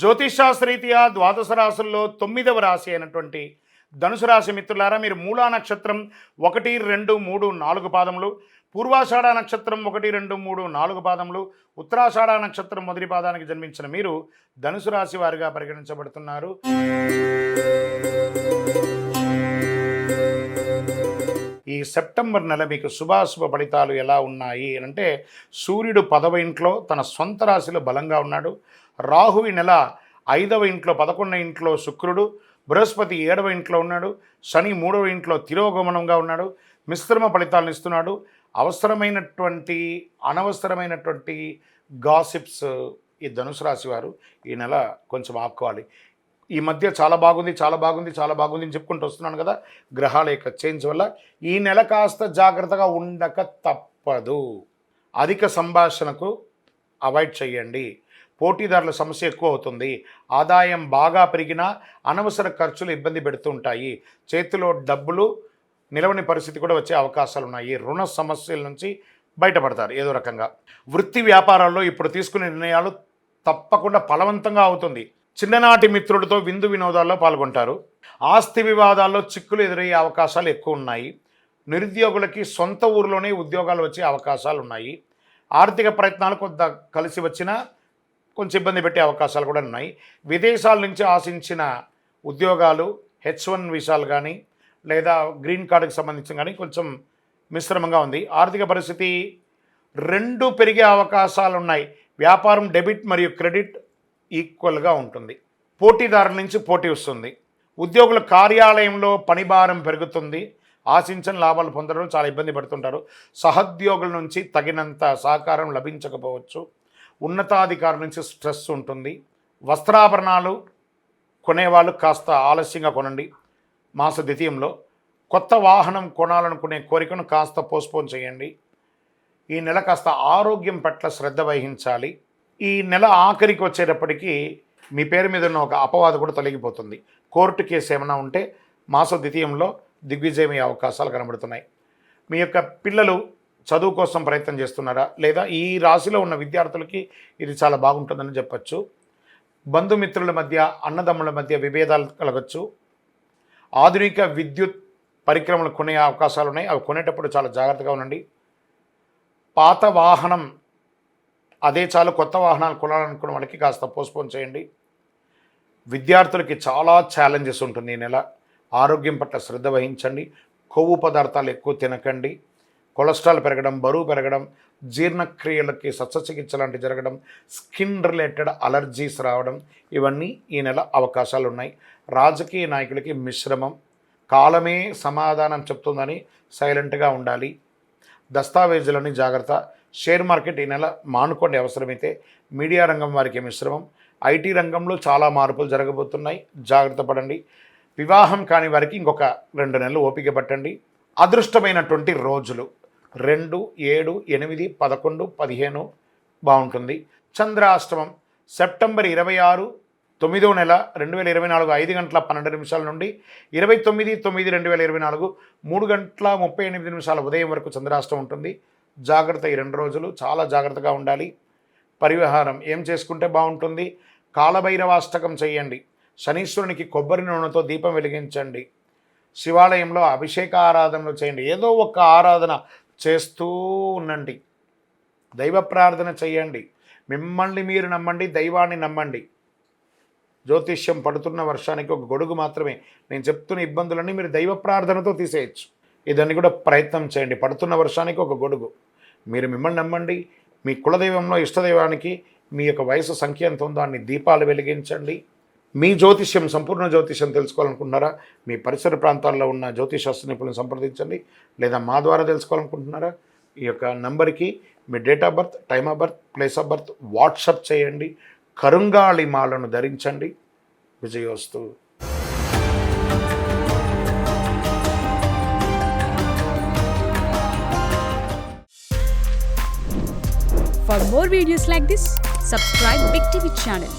జ్యోతిషాస్త్రరీత్యా ద్వాదశ రాశుల్లో 9వ రాశి అయినటువంటి ధనుసు రాశి మిత్రులారా, మీరు మూలా నక్షత్రం 1, 2, 3, 4 పాదములు, పూర్వాషాఢ నక్షత్రం 1, 2, 3, 4 పాదములు, ఉత్తరాషాఢ నక్షత్రం మొదటి పాదానికి జన్మించిన మీరు ధనుసు రాశి వారిగా పరిగణించబడుతున్నారు. ఈ సెప్టెంబర్ నెల మీకు శుభాశుభ ఫలితాలు ఎలా ఉన్నాయి అంటే, సూర్యుడు 10వ ఇంట్లో తన సొంత రాశిలో బలంగా ఉన్నాడు. రాహు ఈ నెల 5వ ఇంట్లో 11వ ఇంట్లో శుక్రుడు, బృహస్పతి 7వ ఇంట్లో ఉన్నాడు, శని 3వ ఇంట్లో తిరోగమనంగా ఉన్నాడు. మిశ్రమ ఫలితాలను ఇస్తున్నాడు. అవసరమైనటువంటి అనవసరమైనటువంటి గాసిప్స్ ఈ ధనుసు రాశి వారు ఈ నెల కొంచెం ఆపుకోవాలి. ఈ మధ్య చాలా బాగుంది అని చెప్పుకుంటూ వస్తున్నాను కదా, గ్రహాల యొక్క చేంజ్ వల్ల ఈ నెల కాస్త జాగ్రత్తగా ఉండక తప్పదు. అధిక సంభాషణకు అవాయిడ్ చేయండి. పోటీదారుల సమస్య ఎక్కువ అవుతుంది. ఆదాయం బాగా పెరిగినా అనవసర ఖర్చులు ఇబ్బంది పెడుతూ ఉంటాయి. చేతిలో డబ్బులు నిలవని పరిస్థితి కూడా వచ్చే అవకాశాలు ఉన్నాయి. రుణ సమస్యల నుంచి బయటపడతారు ఏదో రకంగా. వృత్తి వ్యాపారాల్లో ఇప్పుడు తీసుకునే నిర్ణయాలు తప్పకుండా ఫలవంతంగా అవుతుంది. చిన్ననాటి మిత్రులతో విందు వినోదాల్లో పాల్గొంటారు. ఆస్తి వివాదాల్లో చిక్కులు ఎదురయ్యే అవకాశాలు ఎక్కువ ఉన్నాయి. నిరుద్యోగులకి సొంత ఊరిలోనే ఉద్యోగాలు వచ్చే అవకాశాలు ఉన్నాయి. ఆర్థిక ప్రయత్నాలు కొంత కలిసి వచ్చినా కొంచెం ఇబ్బంది పెట్టే అవకాశాలు కూడా ఉన్నాయి. విదేశాల నుంచి ఆశించిన ఉద్యోగాలు, H1 వీసాలు కానీ లేదా గ్రీన్ కార్డుకి సంబంధించి కానీ కొంచెం మిశ్రమంగా ఉంది. ఆర్థిక పరిస్థితి 2 పెరిగే అవకాశాలు ఉన్నాయి. వ్యాపారం డెబిట్ మరియు క్రెడిట్ ఈక్వల్గా ఉంటుంది. పోటీదారుల నుంచి పోటీ వస్తుంది. ఉద్యోగుల కార్యాలయంలో పనిభారం పెరుగుతుంది. ఆశించిన లాభాలు పొందడం చాలా ఇబ్బంది పడుతుంటారు. సహోద్యోగుల నుంచి తగినంత సహకారం లభించకపోవచ్చు. ఉన్నతాధికారుల నుంచి స్ట్రెస్ ఉంటుంది. వస్త్రాభరణాలు కొనేవాళ్ళు కాస్త ఆలస్యంగా కొనండి. మాస ద్వితీయంలో కొత్త వాహనం కొనాలనుకునే కోరికను కాస్త పోస్ట్పోన్ చేయండి. ఈ నెల కాస్త ఆరోగ్యం పట్ల శ్రద్ధ వహించాలి. ఈ నెల ఆఖరికి వచ్చేటప్పటికీ మీ పేరు మీద ఉన్న ఒక అపవాదు కూడా తొలగిపోతుంది. కోర్టు కేసు ఏమైనా ఉంటే మాస ద్వితీయంలో దిగ్విజయమయ్యే అవకాశాలు కనబడుతున్నాయి. మీ యొక్క పిల్లలు చదువు కోసం ప్రయత్నం చేస్తున్నారా, లేదా ఈ రాశిలో ఉన్న విద్యార్థులకి ఇది చాలా బాగుంటుందని చెప్పచ్చు. బంధుమిత్రుల మధ్య, అన్నదమ్ముల మధ్య విభేదాలు కలగచ్చు. ఆధునిక విద్యుత్ పరికరములు కొనే అవకాశాలు ఉన్నాయి. అవి కొనేటప్పుడు చాలా జాగ్రత్తగా ఉండండి. పాత వాహనం అదే చాలు, కొత్త వాహనాలు కొనాలనుకున్న వాళ్ళకి కాస్త పోస్ట్పోన్ చేయండి. విద్యార్థులకి చాలా ఛాలెంజెస్ ఉంటుంది ఈ నెల. ఆరోగ్యం పట్ల శ్రద్ధ వహించండి. కొవ్వు పదార్థాలు ఎక్కువ తినకండి. కొలెస్ట్రాల్ పెరగడం, బరువు పెరగడం, జీర్ణక్రియలకి శస్త్రచికిత్స లాంటివి జరగడం, స్కిన్ రిలేటెడ్ అలర్జీస్ రావడం, ఇవన్నీ ఈ నెల అవకాశాలు ఉన్నాయి. రాజకీయ నాయకులకి మిశ్రమం. కాలమే సమాధానం చెప్తుందని సైలెంట్గా ఉండాలి. దస్తావేజులని జాగ్రత్త. షేర్ మార్కెట్ ఈ నెల మానుకోండి అవసరమైతే. మీడియా రంగం వారికి మిశ్రమం. ఐటీ రంగంలో చాలా మార్పులు జరగబోతున్నాయి, జాగ్రత్త పడండి. వివాహం కాని వారికి ఇంకొక 2 నెలలు ఓపిక పట్టండి. అదృష్టమైనటువంటి రోజులు 2, 7, 8, 11, 15 బాగుంటుంది. చంద్రాష్టమం సెప్టెంబర్ 26, 9వ నెల 2024 5 గంటల 12 నిమిషాల నుండి 29/9/2024 3 గంటల 38 నిమిషాల ఉదయం వరకు చంద్రాష్టమం ఉంటుంది. జాగ్రత్త. ఈ 2 రోజులు చాలా జాగ్రత్తగా ఉండాలి. పరిహారం ఏం చేసుకుంటే బాగుంటుంది? కాలభైరవాష్టకం చేయండి. శనీశ్వరునికి కొబ్బరి నూనెతో దీపం వెలిగించండి. శివాలయంలో అభిషేక ఆరాధనలు చేయండి. ఏదో ఒక ఆరాధన చేస్తూ ఉండండి. దైవ ప్రార్థన చేయండి. మిమ్మల్ని మీరు నమ్మండి, దైవాన్ని నమ్మండి. జ్యోతిష్యం పడుతున్న వర్షానికి ఒక గొడుగు మాత్రమే. నేను చెప్తున్న ఇబ్బందులన్నీ మీరు దైవ ప్రార్థనతో తీసేయచ్చు. ఇదాన్ని కూడా ప్రయత్నం చేయండి. పడుతున్న వర్షానికి ఒక గొడుగు. మీరు మిమ్మల్ని నమ్మండి. మీ కులదైవంలో ఇష్టదైవానికి మీ యొక్క వయసు సంఖ్య ఎంత ఉందో అన్ని దీపాలు వెలిగించండి. మీ జ్యోతిష్యం, సంపూర్ణ జ్యోతిష్యం తెలుసుకోవాలనుకుంటున్నారా? మీ పరిసర ప్రాంతాల్లో ఉన్న జ్యోతిషాస్త్ర నిపుణులను సంప్రదించండి. లేదా మా ద్వారా తెలుసుకోవాలనుకుంటున్నారా? ఈ యొక్క నంబర్కి మీ date of birth, time of birth, place of birth WhatsApp చేయండి. కరుంగాళి మాలను ధరించండి. విజయోస్తు. For more videos like this, subscribe Big TV channel.